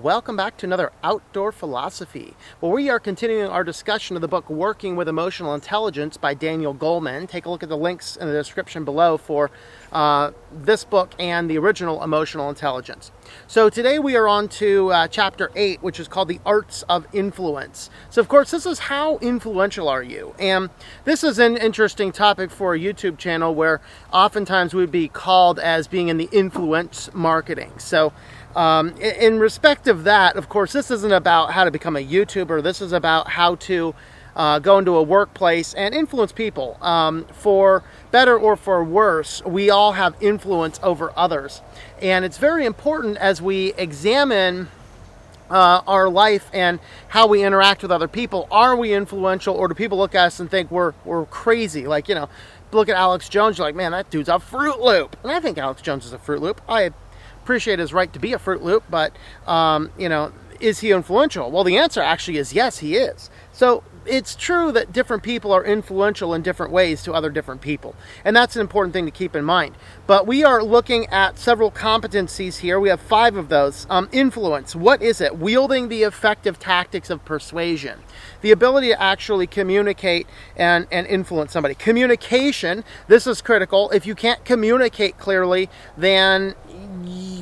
welcome back to another Outdoor Philosophy, where we are continuing our discussion of the book Working with Emotional Intelligence by Daniel Goleman. Take a look at the links in the description below for this book and the original Emotional Intelligence. So today we are on to Chapter 8, which is called The Arts of Influence. So of course this is how influential are you? And this is an interesting topic for a YouTube channel where oftentimes we'd be called as being in the influence marketing. So in respect of that, of course, this isn't about how to become a YouTuber. This is about how to go into a workplace and influence people. For better or for worse, we all have influence over others. And it's very important as we examine our life and how we interact with other people. Are we influential, or do people look at us and think we're crazy? Like, you know, look at Alex Jones, you're like, man, that dude's a Fruit Loop. And I think Alex Jones is a Fruit Loop. I appreciate his right to be a Fruit Loop, but you know, is he influential? Well, the answer actually is yes, he is. So it's true that different people are influential in different ways to other different people, and that's an important thing to keep in mind. But we are looking at several competencies here. We have 5 of those. Influence, what is it? Wielding the effective tactics of persuasion, the ability to actually communicate and influence somebody. Communication, this is critical. If you can't communicate clearly, then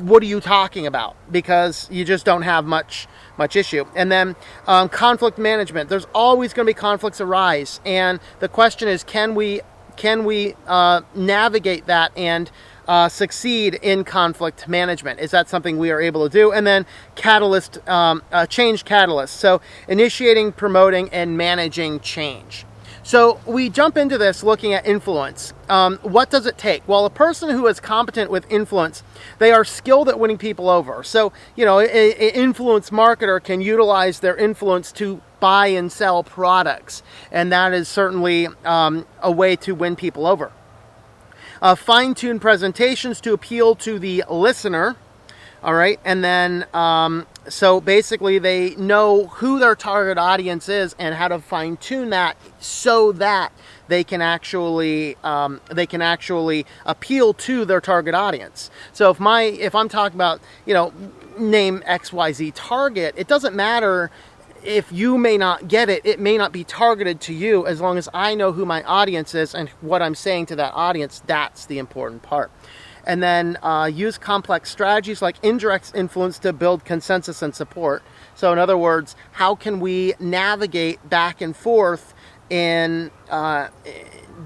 what are you talking about? Because you just don't have much issue. And then conflict management. There's always going to be conflicts arise, and the question is, can we navigate that and succeed in conflict management? Is that something we are able to do? And then catalyst, change catalyst. So initiating, promoting, and managing change. So we jump into this looking at influence. What does it take? Well, a person who is competent with influence, they are skilled at winning people over. So, you know, an influence marketer can utilize their influence to buy and sell products. And that is certainly a way to win people over. Fine-tune presentations to appeal to the listener. All right, and then so basically they know who their target audience is and how to fine-tune that so that they can actually appeal to their target audience. So if I'm talking about, you know, name XYZ target, it doesn't matter if you may not get it. It may not be targeted to you, as long as I know who my audience is and what I'm saying to that audience. That's the important part. And then use complex strategies like indirect influence to build consensus and support. So in other words, how can we navigate back and forth in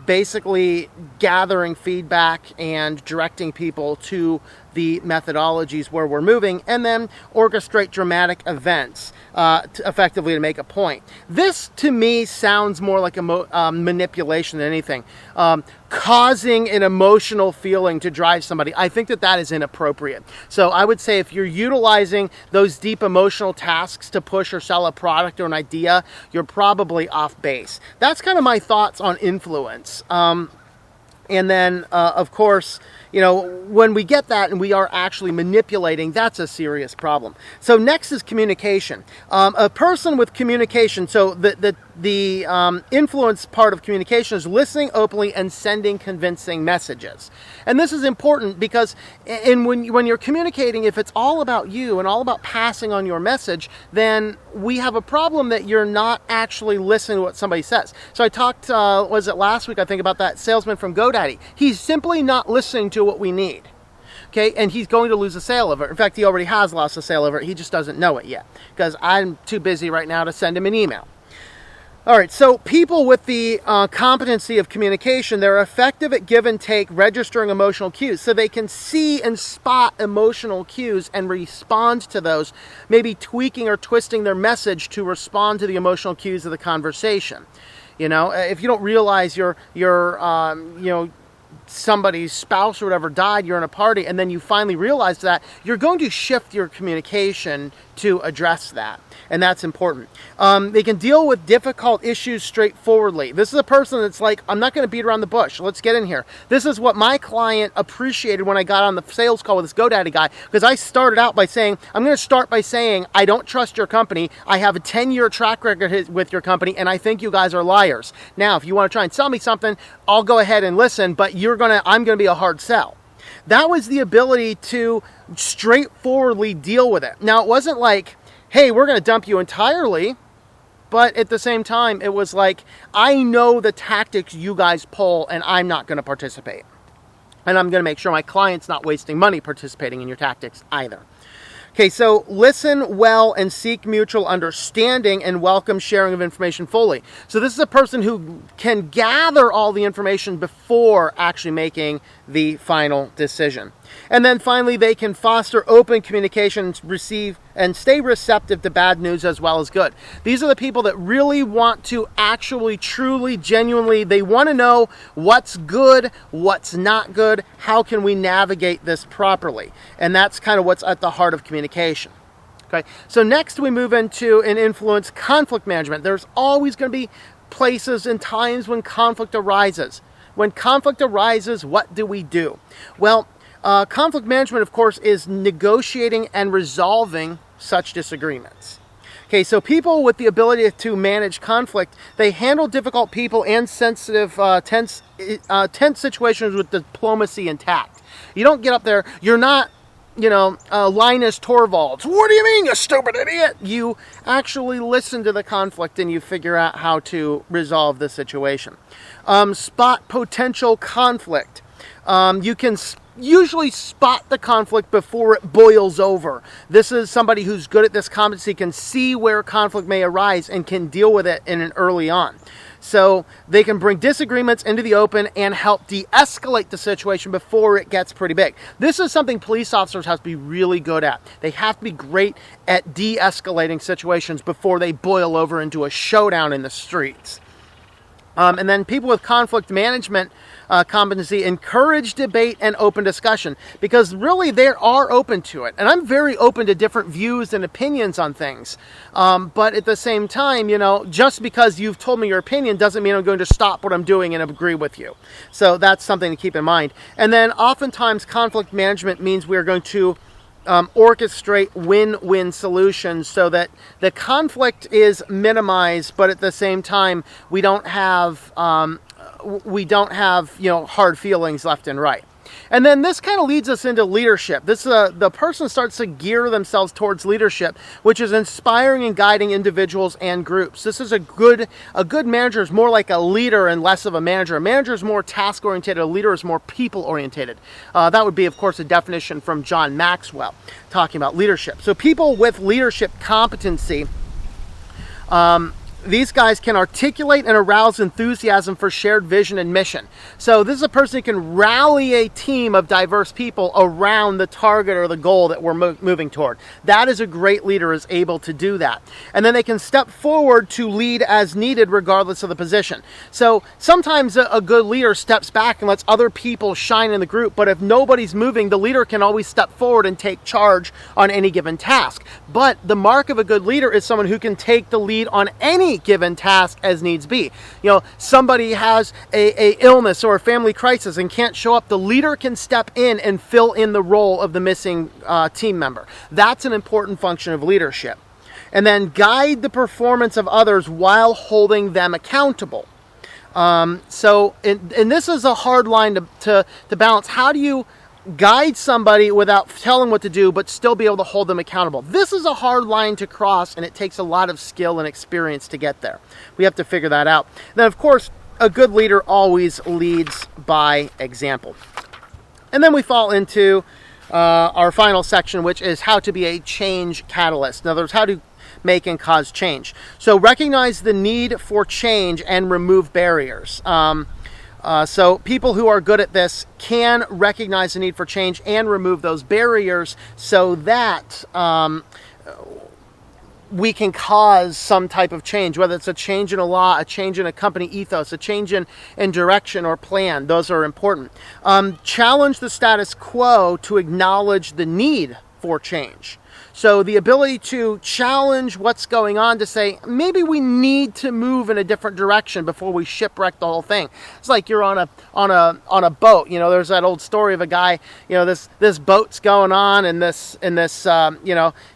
basically gathering feedback and directing people to the methodologies where we're moving, and then orchestrate dramatic events effectively to make a point. This, to me, sounds more like a manipulation than anything. Causing an emotional feeling to drive somebody, I think that is inappropriate. So I would say if you're utilizing those deep emotional tasks to push or sell a product or an idea, you're probably off base. That's kind of my thoughts on influence. And then, of course, you know, when we get that and we are actually manipulating, that's a serious problem. So next is communication. A person with communication, so the influence part of communication is listening openly and sending convincing messages. And this is important because when you're communicating, if it's all about you and all about passing on your message, then we have a problem that you're not actually listening to what somebody says. So I talked, was it last week, I think, about that salesman from GoDaddy. He's simply not listening to what we need. Okay, and he's going to lose a sale over it. In fact, he already has lost a sale over it. He just doesn't know it yet because I'm too busy right now to send him an email. All right, so people with the competency of communication, they're effective at give and take, registering emotional cues. So they can see and spot emotional cues and respond to those, maybe tweaking or twisting their message to respond to the emotional cues of the conversation. You know, if you don't realize you know, somebody's spouse or whatever died, you're in a party, and then you finally realize that, you're going to shift your communication to address that. And that's important. They can deal with difficult issues straightforwardly. This is a person that's like, I'm not going to beat around the bush. Let's get in here. This is what my client appreciated when I got on the sales call with this GoDaddy guy, because I started out by saying, I'm going to start by saying, I don't trust your company. I have a 10-year track record with your company, and I think you guys are liars. Now, if you want to try and sell me something, I'll go ahead and listen, but I'm going to be a hard sell. That was the ability to straightforwardly deal with it. Now, it wasn't like, hey, we're going to dump you entirely. But at the same time, it was like, I know the tactics you guys pull, and I'm not going to participate. And I'm going to make sure my client's not wasting money participating in your tactics either. Okay, so listen well and seek mutual understanding and welcome sharing of information fully. So this is a person who can gather all the information before actually making the final decision. And then finally, they can foster open communication, receive and stay receptive to bad news as well as good. These are the people that really want to actually, truly, genuinely, they want to know what's good, what's not good, how can we navigate this properly. And that's kind of what's at the heart of communication. Okay, so next we move into and influence conflict management. There's always going to be places and times when conflict arises. When conflict arises, what do we do? Well, conflict management, of course, is negotiating and resolving such disagreements. Okay, so people with the ability to manage conflict, they handle difficult people and sensitive, tense situations with diplomacy and tact. You don't get up there, you're not, Linus Torvalds. What do you mean, you stupid idiot? You actually listen to the conflict and you figure out how to resolve the situation. Spot potential conflict. You can usually spot the conflict before it boils over. This is somebody who's good at this competency, can see where conflict may arise and can deal with it in an early on. So they can bring disagreements into the open and help de-escalate the situation before it gets pretty big. This is something police officers have to be really good at. They have to be great at de-escalating situations before they boil over into a showdown in the streets. And then people with conflict management competency encourage debate and open discussion, because really they are open to it. And I'm very open to different views and opinions on things. But at the same time, just because you've told me your opinion doesn't mean I'm going to stop what I'm doing and agree with you. So that's something to keep in mind. And then oftentimes conflict management means we're going to orchestrate win-win solutions so that the conflict is minimized, but at the same time we don't have hard feelings left and right. And then this kind of leads us into leadership. This the person starts to gear themselves towards leadership, which is inspiring and guiding individuals and groups. This is a good manager is more like a leader and less of a manager. A manager is more task-oriented. A leader is more people-oriented. That would be, of course, a definition from John Maxwell talking about leadership. So people with leadership competency, these guys can articulate and arouse enthusiasm for shared vision and mission. So this is a person who can rally a team of diverse people around the target or the goal that we're moving toward. That is a great leader, is able to do that. And then they can step forward to lead as needed regardless of the position. So sometimes a good leader steps back and lets other people shine in the group, but if nobody's moving, the leader can always step forward and take charge on any given task. But the mark of a good leader is someone who can take the lead on any given task as needs be. Somebody has a illness or a family crisis and can't show up. The leader can step in and fill in the role of the missing team member. That's an important function of leadership. And then guide the performance of others while holding them accountable. And this is a hard line to balance. How do you guide somebody without telling what to do, but still be able to hold them accountable? This is a hard line to cross, and it takes a lot of skill and experience to get there. We have to figure that out. Then, of course, a good leader always leads by example. And then we fall into our final section, which is how to be a change catalyst. In other words, how to make and cause change. So recognize the need for change and remove barriers. So people who are good at this can recognize the need for change and remove those barriers so that we can cause some type of change, whether it's a change in a law, a change in a company ethos, a change in direction or plan. Those are important. Challenge the status quo to acknowledge the need for change. So the ability to challenge what's going on, to say, maybe we need to move in a different direction before we shipwreck the whole thing. It's like you're on a boat. There's that old story of a guy, this boat's going on, and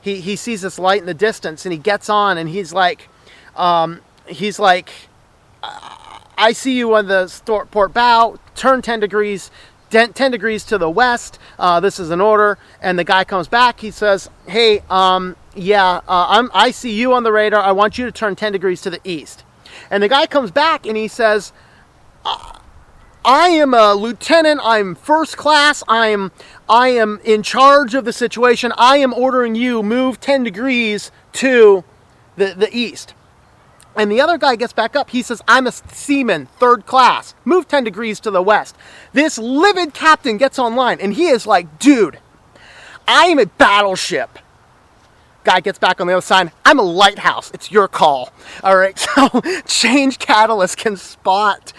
he sees this light in the distance, and he gets on, and he's like, I see you on the port bow, turn 10 degrees, 10 degrees to the west. This is an order. And the guy comes back. He says, hey, I see you on the radar. I want you to turn 10 degrees to the east. And the guy comes back and he says, I am a lieutenant. I'm first class. I am in charge of the situation. I am ordering you move 10 degrees to the east. And the other guy gets back up. He says, I'm a seaman, third class. Move 10 degrees to the west. This livid captain gets online and he is like, dude, I am a battleship. Guy gets back on the other side. I'm a lighthouse. It's your call. All right. So change catalyst can spot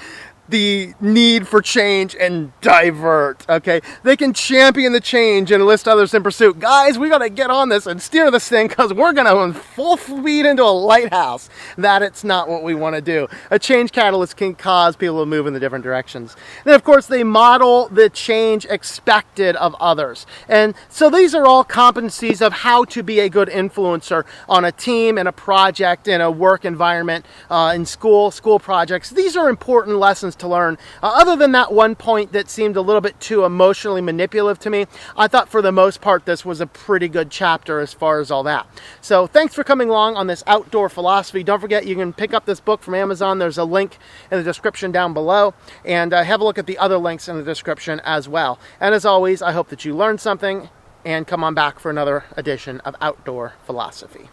the need for change and divert. Okay. They can champion the change and enlist others in pursuit. Guys, we got to get on this and steer this thing because we're going to full speed into a lighthouse. That it's not what we want to do. A change catalyst can cause people to move in the different directions. Then, of course, they model the change expected of others. And so these are all competencies of how to be a good influencer on a team, in a project, in a work environment, in school projects. These are important lessons to learn. Other than that one point that seemed a little bit too emotionally manipulative to me, I thought for the most part this was a pretty good chapter as far as all that. So thanks for coming along on this outdoor philosophy. Don't forget you can pick up this book from Amazon. There's a link in the description down below, and have a look at the other links in the description as well. And as always, I hope that you learned something and come on back for another edition of Outdoor Philosophy.